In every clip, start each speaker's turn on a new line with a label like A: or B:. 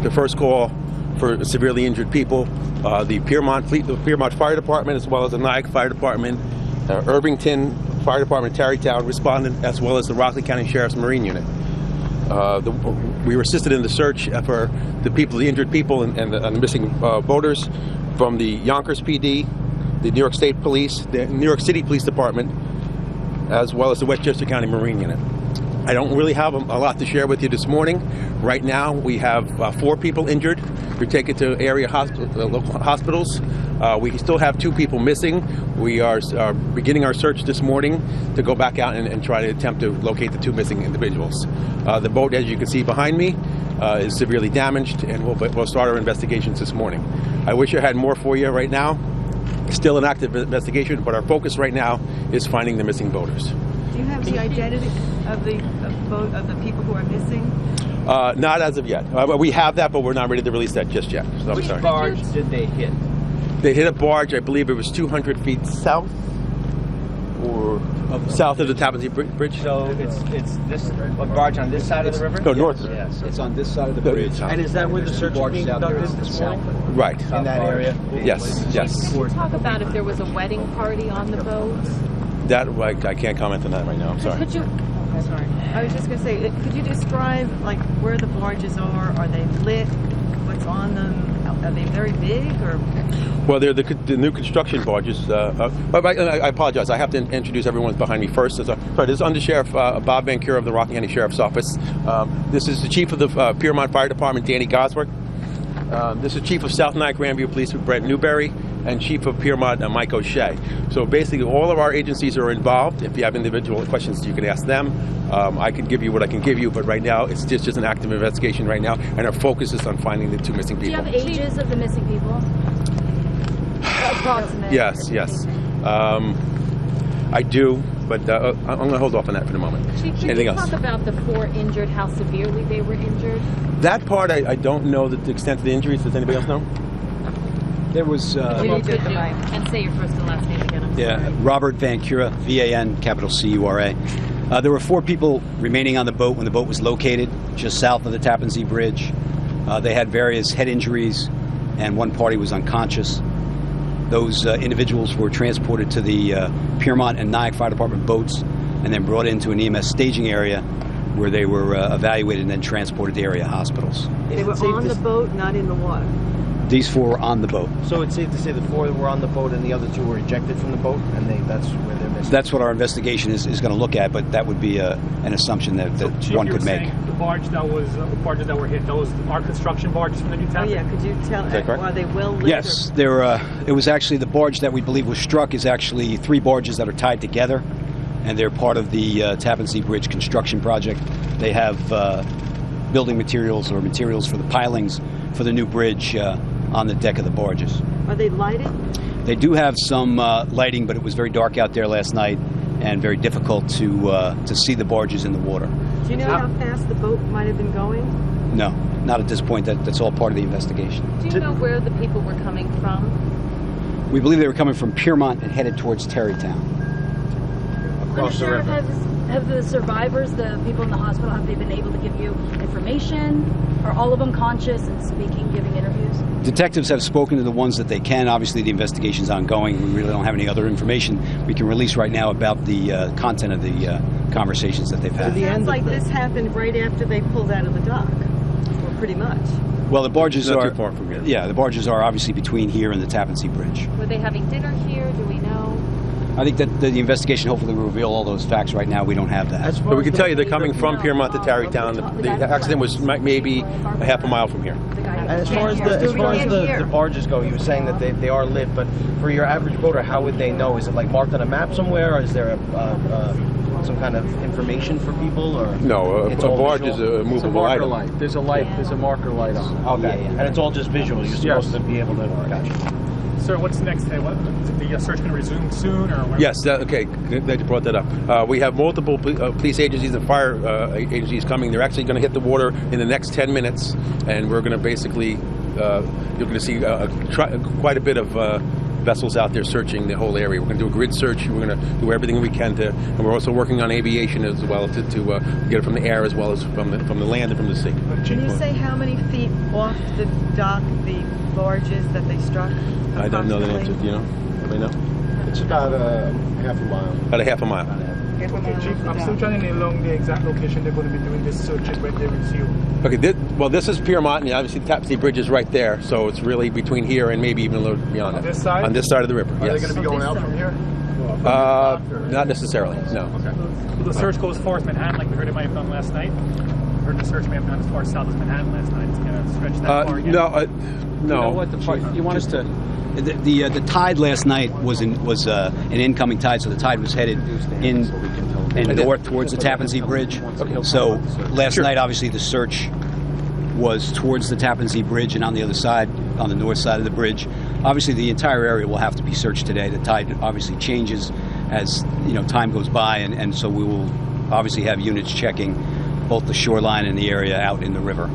A: the first call for severely injured people. The Piermont Fire Department, as well as the Nyack Fire Department, Irvington Fire Department, Tarrytown responded, as well as the Rockland County Sheriff's Marine Unit. We were assisted in the search for the injured people and the missing boaters from the Yonkers PD, the New York State Police, the New York City Police Department, as well as the Westchester County Marine Unit. I don't really have a lot to share with you this morning. Right now, we have 4 people injured. We're taken to area local hospitals. We still have 2 people missing. We are beginning our search this morning to go back out and try to attempt to locate the 2 missing individuals. The boat, as you can see behind me, is severely damaged, and we'll start our investigations this morning. I wish I had more for you right now. Still an active investigation, but our focus right now is finding the missing boaters.
B: Do you have the identity of the people who are missing?
A: Not as of yet. We have that, but we're not ready to release that just yet. So
C: Which barge did they hit?
A: They hit a barge, I believe it was 200 feet south or south of the Tappan Zee Bridge.
C: So it's this barge on this side of the river?
A: No, north.
C: Yes.
D: It's on this side of the bridge.
C: And is that where the search is being conducted this morning?
A: Right.
C: In that area?
A: Yes, yes.
B: Could you talk about if there was a wedding party on the boat?
A: That, I can't comment on that right now, I'm sorry.
B: Could you, sorry, I was just going to say, could you describe like where the barges are? Are they lit? What's on them? Are they very big or?
A: Well, they're the new construction barges. I apologize. I have to introduce everyone behind me first. Sorry, this is Under Sheriff Bob Van Cura of the Rockland County Sheriff's Office. This is the Chief of the Piermont Fire Department, Danny Goswick. This is Chief of South Nyack Grandview Police, Brett Newberry, and Chief of Piermont, Mike O'Shea. So basically, all of our agencies are involved. If you have individual questions, you can ask them. I can give you what I can give you, but right now, it's just an active investigation right now, and our focus is on finding the 2 missing people.
E: Do you have ages of the missing people? Approximate.
A: Yes. I do, but I'm going to hold off on that for the moment.
B: Chief, can you talk about the 4 injured, how severely they were injured?
A: That part, I don't know the extent of the injuries. Does anybody else know?
D: There was
B: And say your first and last name again.
D: Robert Van Cura, V-A-N, capital C-U-R-A. There were 4 people remaining on the boat when the boat was located just south of the Tappan Zee Bridge. They had various head injuries, and one party was unconscious. Those individuals were transported to the Piermont and Nyack Fire Department boats and then brought into an EMS staging area where they were evaluated and then transported to area hospitals.
B: They were on the boat, not in the water.
D: These 4 were on the boat.
C: So it's safe to say the 4 were on the boat and the other 2 were ejected from the boat, and that's where they're missing?
D: That's what our investigation is going to look at, but that would be an assumption that
F: Chief,
D: one could make.
F: The barges that were hit, those are construction barges from the new town?
B: Oh yeah, could you tell, are they well lit?
D: Yes, it was actually the barge that we believe was struck is actually 3 barges that are tied together, and they're part of the Tappan Zee Bridge construction project. They have building materials or materials for the pilings for the new bridge on the deck of the barges.
B: Are they lighted?
D: They do have some lighting, but it was very dark out there last night and very difficult to see the barges in the water.
B: Do you know how fast the boat might have been going?
D: No, not at this point. That's all part of the investigation.
B: Do you know where the people were coming from?
D: We believe they were coming from Piermont and headed towards Tarrytown.
C: Across the river.
E: Have the survivors, the people in the hospital, have they been able to give you information? Are all of them conscious and speaking, giving interviews?
D: Detectives have spoken to the ones that they can. Obviously, the investigation's ongoing. We really don't have any other information we can release right now about the content of the conversations that they've had.
B: It sounds like this happened right after they pulled out of the dock, or pretty much.
D: Well, the barges
A: not
D: are
A: too far from here.
D: Yeah, the barges are obviously between here and the Tappan Zee Bridge.
B: Were they having dinner here? Do we know?
D: I think that the investigation hopefully will reveal all those facts. Right now, we don't have that.
A: But we can tell you they're coming from Piermont to Tarrytown. The accident was maybe a half a mile from here.
C: And as far as the barges go, you were saying that they are lit, but for your average boater, how would they know? Is it like marked on a map somewhere, or is there some kind of information for people? Or
A: no, a barge is a movable item.
C: Light. There's a light. There's a marker light on. Okay, and it's all just visual. You're supposed to be able to. Gotcha.
F: Sir, what's next? Is the search going to resume soon? Or when?
A: Yes, okay, glad you brought that up. We have multiple police agencies and fire agencies coming. They're actually going to hit the water in the next 10 minutes, and we're going to basically, you're going to see quite a bit of vessels out there searching the whole area. We're going to do a grid search. We're going to do everything we can and we're also working on aviation as well to get it from the air as well as from the land and from the sea.
B: Can you say how many feet off the dock the barge is that they struck?
A: I don't know the answer.
B: approximately?
A: Do you know? Anybody know?
G: It's about half a mile.
A: About a half a mile.
B: Half a mile
F: Okay,
B: off
F: Chief,
B: the
F: I'm
B: dock.
F: still trying to nail along the exact location they're going to be doing this search right there with you.
A: Okay, this is Piermont, and obviously the Tappan Zee Bridge is right there, so it's really between here and maybe even a little beyond
F: On
A: it.
F: this side?
A: On this side of the river,
G: Are they
A: yes.
G: going to be going out from here?
A: Not necessarily, no.
F: Will the search go as far as Manhattan, like we heard it might have done last night? We heard the search may have gone as far south as Manhattan last night. It's going to stretch that far again.
A: No,
D: You know
A: no.
D: what? You want us to? The tide last night was an incoming tide, so the tide was headed in north towards the Tappan Zee Bridge. So last night, obviously, the search was towards the Tappan Zee Bridge and on the other side, on the north side of the bridge. Obviously, the entire area will have to be searched today. The tide obviously changes as time goes by, and so we will obviously have units checking both the shoreline and the area out in the river.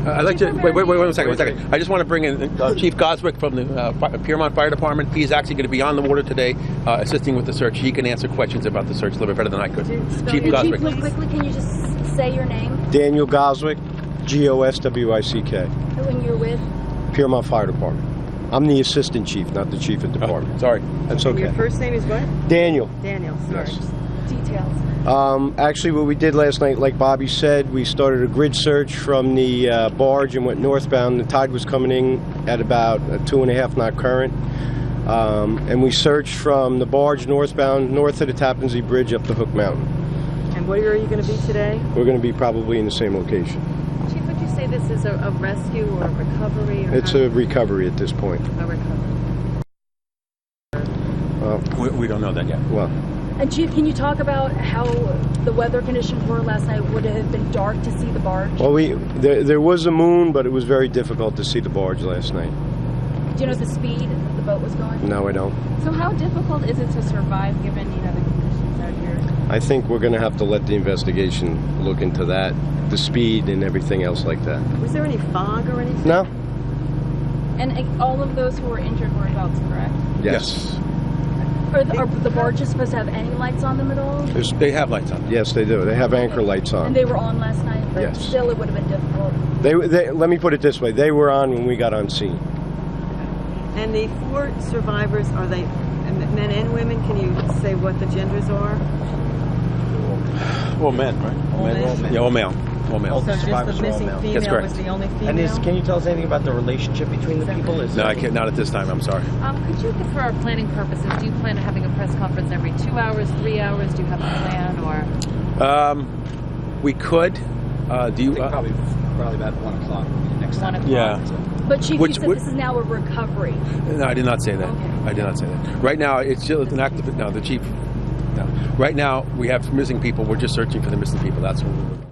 A: I'd like to wait 1 second. I just want to bring in Chief Goswick from the Piermont Fire Department. He's actually going to be on the water today, assisting with the search. He can answer questions about the search a little bit better than I could. Chief
E: Chief,
A: Goswick.
E: real quickly, can you just say your name?
G: Daniel Goswick, Goswick,
E: Who you're with?
G: Piermont Fire Department. I'm the assistant chief, not the chief of department.
A: Sorry.
G: That's
B: Your
G: okay.
B: first name is what?
G: Daniel.
B: Daniel, sorry.
G: Yes.
E: Details.
G: Actually, what we did last night, like Bobby said, we started a grid search from the barge and went northbound. The tide was coming in at about a 2.5 knot current. And we searched from the barge northbound, north of the Tappan Zee Bridge up the Hook Mountain.
B: And where are you going to be today?
G: We're going to be probably in the same location.
B: Chief, would you say this is a rescue or a recovery? Or
G: It's
B: how-
G: a recovery at this point.
B: a recovery.
A: We don't know that yet.
G: Well,
E: And Chief, can you talk about how the weather conditions were last night? Would it have been dark to see the barge?
G: well, there was a moon, but it was very difficult to see the barge last night.
E: Do you know the speed the boat was going?
G: No, I don't.
H: So how difficult is it to survive given, the conditions out here?
G: I think we're going to have to let the investigation look into that, the speed and everything else like that.
B: Was there any fog or anything?
G: No?
H: And all of those who were injured were adults, correct?
G: Yes.
E: Are the barges supposed to have any lights on them at all?
A: They have lights on.
G: Yes, they do. They have anchor lights
E: And
G: on.
E: they were on last night, but
G: Yes.
E: still it would have been difficult.
G: They let me put it this way. They were on when we got on scene.
B: And the 4 survivors, are they men and women? Can you say what the genders are?
A: All men, right?
B: All men?
A: Yeah, all male. All male.
B: So just
C: survivors
B: the
C: are all
B: missing
C: male.
B: female
A: That's correct.
B: was the only female?
C: And can you tell us anything about the relationship between the people?
A: No, I can't. Not at this time. I'm sorry.
H: Could you, for our planning purposes, do you plan on having a press conference every 2 hours, 3 hours? Do you have a plan, or
A: We could. Do you?
D: Probably about 1 o'clock next time.
H: 1 o'clock?
A: Yeah.
E: But Chief,
A: Which-
E: you said this is now a recovery.
A: No, I did not say that.
E: Okay.
A: I did not say that. Right now, it's still an active. No, the chief. No. Right now, we have missing people. We're just searching for the missing people. That's what we're doing.